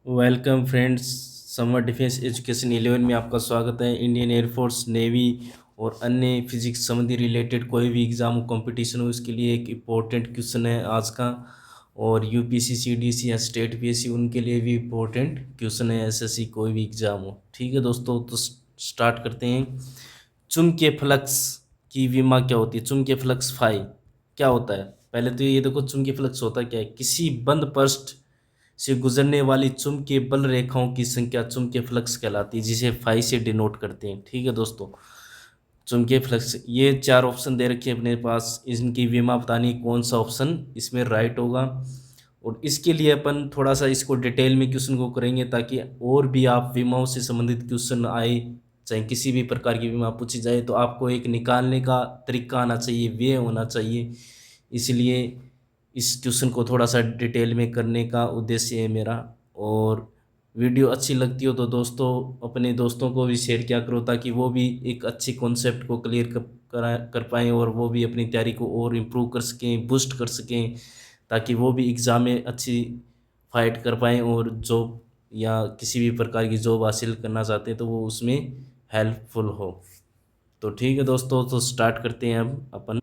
Welcome friends. Summer defence education 11 में आपका स्वागत है। इंडियन एयरफोर्स, नेवी और अन्य फिजिक्स संबंधी रिलेटेड कोई भी एग्ज़ाम कंपटीशन हो, इसके लिए एक इम्पोर्टेंट क्वेश्चन है आज का। और यूपीसी, सीडीसी या स्टेट पीएससी, उनके लिए भी इम्पोर्टेंट क्वेश्चन है। एसएससी कोई भी एग्ज़ाम हो, ठीक है दोस्तों। तो स्टार्ट करते हैं। चुंबकीय फ्लक्स की विमा क्या होती है? चुंबकीय फ्लक्स फाई क्या होता है? पहले तो ये देखो, चुंबकीय फ्लक्स होता क्या है। किसी बंद पृष्ठ से गुजरने वाली चुंबकीय बल रेखाओं की संख्या चुंबकीय फ्लक्स कहलाती है, जिसे फाई से डिनोट करते हैं। ठीक है दोस्तों। चुंबकीय फ्लक्स, ये चार ऑप्शन दे रखे हैं अपने पास, इनकी विमा बतानी है, कौन सा ऑप्शन इसमें राइट होगा। और इसके लिए अपन थोड़ा सा इसको डिटेल में क्वेश्चन को करेंगे, ताकि और भी आप विमाओं से संबंधित क्वेश्चन आए, चाहे किसी भी प्रकार की विमा पूछी जाए, तो आपको एक निकालने का तरीका आना चाहिए, वे होना चाहिए। इसलिए इस क्वेश्चन को थोड़ा सा डिटेल में करने का उद्देश्य है मेरा। और वीडियो अच्छी लगती हो तो दोस्तों, अपने दोस्तों को भी शेयर किया करो, ताकि वो भी एक अच्छे कॉन्सेप्ट को क्लियर कर पाएँ, और वो भी अपनी तैयारी को और इम्प्रूव कर सकें, बूस्ट कर सकें, ताकि वो भी एग्ज़ाम में अच्छी फाइट कर पाएँ, और जॉब या किसी भी प्रकार की जॉब हासिल करना चाहते हैं तो वो उसमें हेल्पफुल हो। तो ठीक है दोस्तों, तो स्टार्ट करते हैं अब अपन।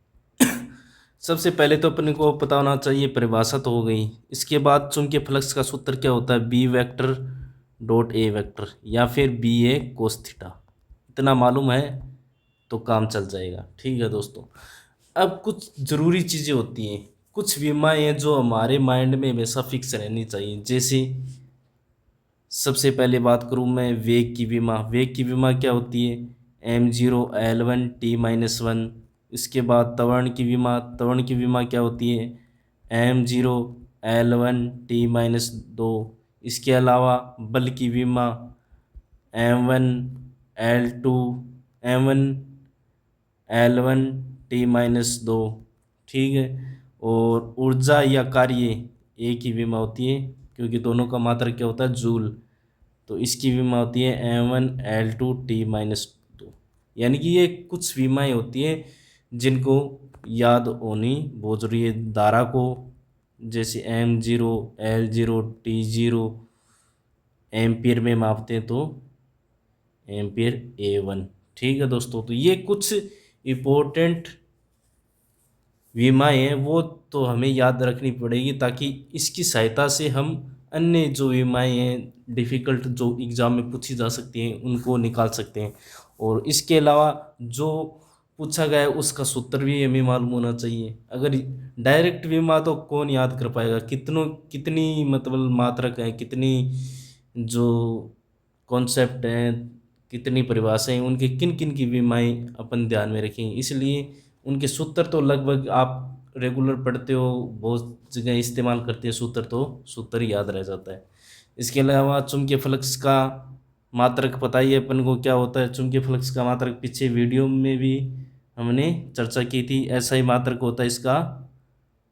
सबसे पहले तो अपने को पता होना चाहिए, परिभाषा तो हो गई। इसके बाद चुंबकीय फ्लक्स का सूत्र क्या होता है? B vector dot A vector, या फिर बी ए कोस थीटा। इतना मालूम है तो काम चल जाएगा। ठीक है दोस्तों। अब कुछ ज़रूरी चीज़ें होती हैं, कुछ विमाएँ हैं जो हमारे माइंड में हमेशा फिक्स रहनी चाहिए। जैसे सबसे पहले बात करूँ मैं वेग की विमा। वेग की विमा क्या होती है? m0 L1 T-1। इसके बाद त्वरण की विमा। त्वरण की विमा क्या होती है? m0 L1 T-2। इसके अलावा बल की विमा M1 L2 M1 L1 T-2। ठीक है। और ऊर्जा या कार्य, एक ही विमा होती है, क्योंकि दोनों का मात्रक क्या होता है? जूल। तो इसकी बीमा होती है M1 L2 T-2। यानी कि ये कुछ बीमाएँ होती हैं जिनको याद होनी बहुत ज़रूरी है। धारा को जैसे M0 L0 T0 एम्पियर में मापते हैं, तो एम्पियर A1। ठीक है दोस्तों। तो ये कुछ इम्पोर्टेंट विमाएँ हैं, वो तो हमें याद रखनी पड़ेगी, ताकि इसकी सहायता से हम अन्य जो विमाएँ हैं, डिफ़िकल्ट जो एग्ज़ाम में पूछी जा सकती हैं, उनको निकाल सकते हैं। और इसके अलावा जो पूछा गया है उसका सूत्र भी हमें मालूम होना चाहिए। अगर डायरेक्ट विमा तो कौन याद कर पाएगा? कितनी मतलब मात्रक है, कितनी जो कॉन्सेप्ट हैं, कितनी परिभाषाएँ हैं, उनके किन किन की विमाएँ अपन ध्यान में रखेंगे। इसलिए उनके सूत्र तो लगभग आप रेगुलर पढ़ते हो, बहुत जगह इस्तेमाल करते हैं सूत्र, तो सूत्र ही याद रह जाता है। इसके अलावा चुंबकीय फ्लक्स का मात्रक पता ही है अपन को क्या होता है। चुंबकीय फ्लक्स का मात्रक पीछे वीडियो में भी हमने चर्चा की थी। ऐसा ही मात्रक होता है इसका,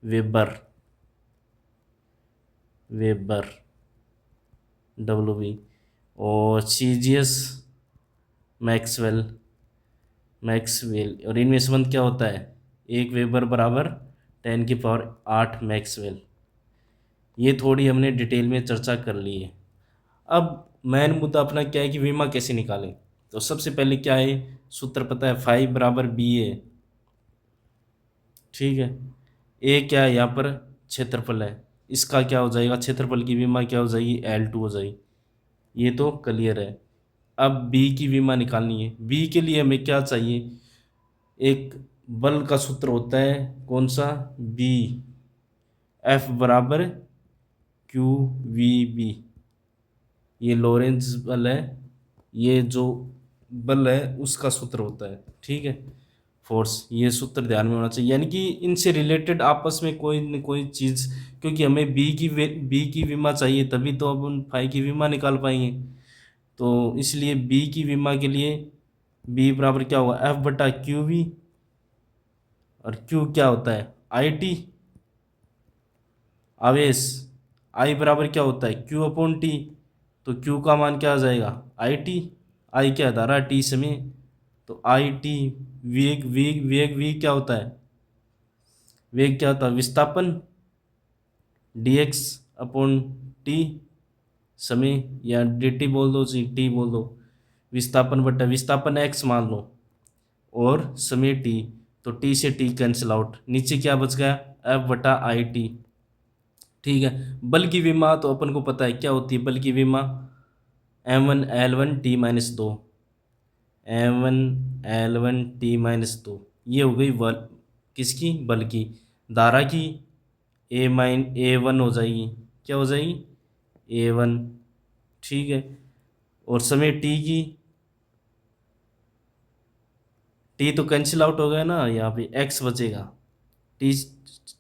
वेबर। Weber, WB। और सीजीएस, मैक्सवेल। मैक्सवेल। और इनमें संबंध क्या होता है? 1 वेबर बराबर 10⁸ मैक्सवेल। ये थोड़ी हमने डिटेल में चर्चा कर ली है। अब मेन मुद्दा अपना क्या है कि बीमा कैसे निकालें। तो सबसे पहले क्या है, सूत्र पता है, फाइव बराबर बी ए। ठीक है। ए क्या है यहाँ पर? क्षेत्रफल है। इसका क्या हो जाएगा? क्षेत्रफल की बीमा क्या हो जाएगी? L2 हो जाएगी। ये तो क्लियर है। अब बी की बीमा निकालनी है। बी के लिए हमें क्या चाहिए? एक बल का सूत्र होता है, कौन सा? बी। एफ बराबर QVB। ये लॉरेंज बल है, ये जो बल है उसका सूत्र होता है। ठीक है। फोर्स, ये सूत्र ध्यान में होना चाहिए। यानी कि इनसे रिलेटेड आपस में कोई न कोई चीज़, क्योंकि हमें बी की विमा चाहिए, तभी तो अपन फाई की विमा निकाल पाएंगे। तो इसलिए बी की विमा के लिए बी बराबर क्या होगा? F/QV। और क्यू क्या होता है? IT, आवेश। आई बराबर क्या होता है? Q/T। तो Q का मान क्या आ जाएगा? IT। आई क्या? धारा, T समय। तो IT। वेग क्या होता है? वेग क्या होता है? विस्थापन, dx/T। समय या dt बोल दो जी, t बोल दो, विस्थापन बटा विस्थापन x मान लो और समय t, तो t से t कैंसिल आउट, नीचे क्या बच गया f बटा आई टी। ठीक है, बल की विमा तो अपन को पता है क्या होती है, बल की विमा m1L1T-2, m1L1T-2, ये हो गई बल किसकी, बल की। धारा की A1 हो जाएगी, क्या हो जाएगी A1। ठीक है, और समय t की, t तो कैंसिल आउट हो गया ना, यहाँ पे x बचेगा, t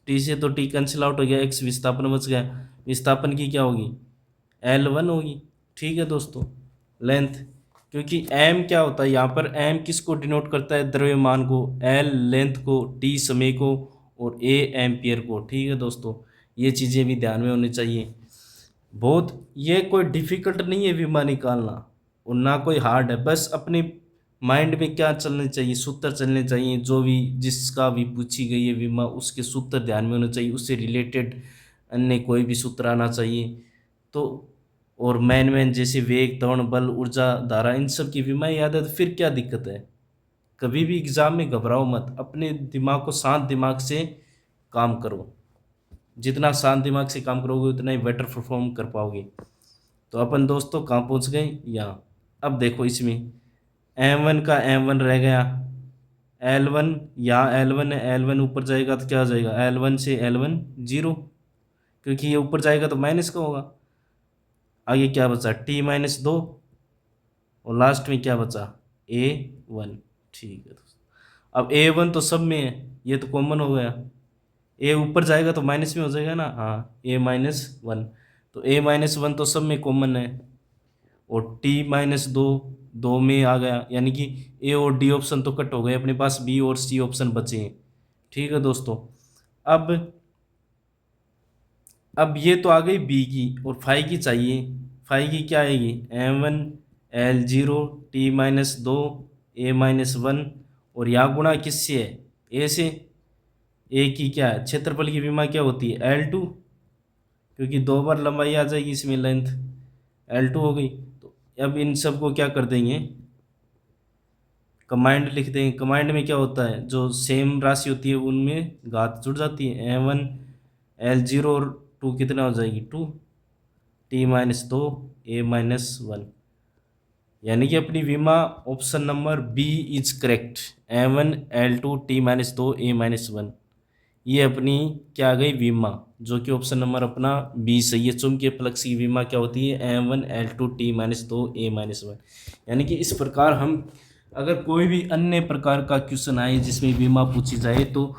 t से तो t कैंसिल आउट हो गया, x विस्थापन बच गया, विस्थापन की क्या होगी L1 होगी। ठीक है दोस्तों, लेंथ, क्योंकि m क्या होता है यहाँ पर, m किसको डिनोट करता है, द्रव्यमान को, l लेंथ को, t समय को, और a एम्पियर को। ठीक है दोस्तों, ये चीज़ें भी ध्यान में होनी चाहिए। बहुत, ये कोई डिफिकल्ट नहीं है विमा निकालना, और ना कोई हार्ड है, बस अपने माइंड में क्या चलने चाहिए, सूत्र चलने चाहिए, जो भी जिसका भी पूछी गई है विमा, उसके सूत्र ध्यान में होने चाहिए, उससे रिलेटेड अन्य कोई भी सूत्र आना चाहिए। तो और मैन जैसे वेग, त्वरण, बल, ऊर्जा, धारा, इन सब की विमा याद है तो फिर क्या दिक्कत है। कभी भी एग्जाम में घबराओ मत, अपने दिमाग को शांत दिमाग से काम करो, जितना शांत दिमाग से काम करोगे उतना ही बेटर परफॉर्म कर पाओगे। तो अपन दोस्तों कहाँ पहुँच गए, यहाँ। अब देखो इसमें M1 का M1 रह गया, L1, यहाँ L1 है, L1 ऊपर जाएगा तो क्या हो जाएगा, L1 से L1 जीरो, क्योंकि ये ऊपर जाएगा तो माइनस का होगा। आगे क्या बचा T-2, और लास्ट में क्या बचा A1। ठीक है दोस्तों, अब A1 तो सब में है, ये तो कॉमन हो गया, ए ऊपर जाएगा तो माइनस में हो जाएगा ना, हाँ A-1, तो A-1 तो सब में कॉमन है, और T-2 दो में आ गया, यानी कि ए और डी ऑप्शन तो कट हो गए, अपने पास बी और सी ऑप्शन बचे हैं। ठीक है दोस्तों, अब ये तो आ गई बी की, और फाइव की चाहिए। फाइव की क्या आएगी, M1L0 T-2 A-1, और यहाँ गुणा किससे है, ए से। ए की क्या है, क्षेत्रफल की विमा क्या होती है L2, क्योंकि दो बार लंबाई आ जाएगी इसमें, लेंथ L2 हो गई। तो अब इन सब को क्या कर देंगे, कमांड लिख देंगे। कमांड में क्या होता है, जो सेम राशि होती है उनमें घात जुड़ जाती है, M1L0 और 2 कितना हो जाएगी 2, T-2 A-1, यानी कि अपनी विमा option number B is correct, M1L2 T-2 A-1, ये अपनी क्या आ गई विमा, जो कि ऑप्शन नंबर अपना बी सही है। चुंबकीय फ्लक्स की विमा क्या होती है, M1L2 T-2 A-1, यानी कि इस प्रकार हम अगर कोई भी अन्य प्रकार का क्वेश्चन आए जिसमें विमा पूछी जाए तो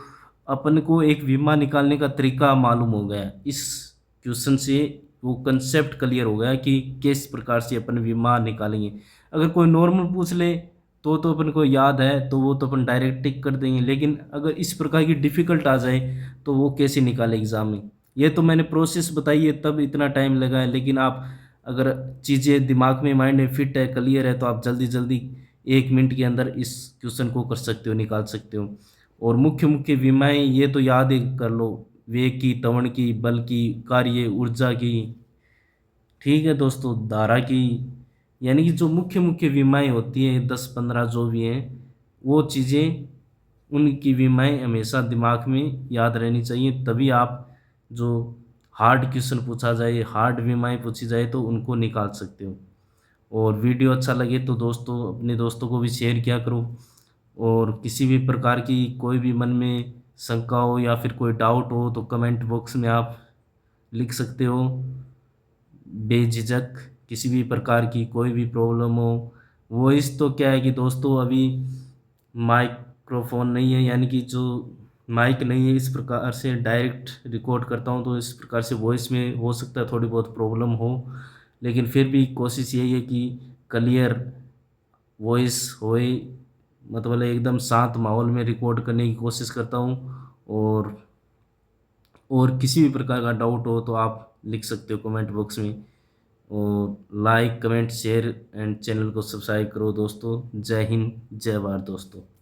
अपन को एक विमा निकालने का तरीका मालूम हो गया। इस क्वेश्चन से वो कंसेप्ट क्लियर हो गया कि किस प्रकार से अपन विमा निकालेंगे। अगर कोई नॉर्मल पूछ ले तो अपन को याद है तो वो तो अपन डायरेक्ट टिक कर देंगे, लेकिन अगर इस प्रकार की डिफ़िकल्ट आ जाए तो वो कैसे निकाले एग्ज़ाम में। ये तो मैंने प्रोसेस बताई है तब इतना टाइम लगा है, लेकिन आप अगर चीज़ें दिमाग में, माइंड में फिट है, क्लियर है, तो आप जल्दी जल्दी 1 मिनट के अंदर इस क्वेश्चन को कर सकते हो, निकाल सकते हो। और मुख्य मुख्य विमाएँ ये तो याद ही कर लो, वेग की, त्वरण की, बल की, कार्य ऊर्जा की। ठीक है दोस्तों, धारा की, यानी कि जो मुख्य मुख्य विमाएँ होती हैं 10-15 जो भी हैं, वो चीज़ें, उनकी विमाएँ हमेशा दिमाग में याद रहनी चाहिए, तभी आप जो हार्ड क्वेश्चन पूछा जाए, हार्ड विमाएँ पूछी जाए तो उनको निकाल सकते हो। और वीडियो अच्छा लगे तो दोस्तों, अपने दोस्तों को भी शेयर किया करो, और किसी भी प्रकार की कोई भी मन में शंका हो या फिर कोई डाउट हो तो कमेंट बॉक्स में आप लिख सकते हो बेझिझक। किसी भी प्रकार की कोई भी प्रॉब्लम हो, वॉइस तो क्या है कि दोस्तों अभी माइक्रोफोन नहीं है, यानी कि जो माइक नहीं है, इस प्रकार से डायरेक्ट रिकॉर्ड करता हूँ तो इस प्रकार से वॉइस में हो सकता है थोड़ी बहुत प्रॉब्लम हो, लेकिन फिर भी कोशिश यही है कि क्लियर वॉइस होए, मतलब एकदम शांत माहौल में रिकॉर्ड करने की कोशिश करता हूँ। और किसी भी प्रकार का डाउट हो तो आप लिख सकते हो कमेंट बॉक्स में, और like, comment, share and channel को सब्सक्राइब करो दोस्तों। जय हिंद, जय भारत दोस्तों।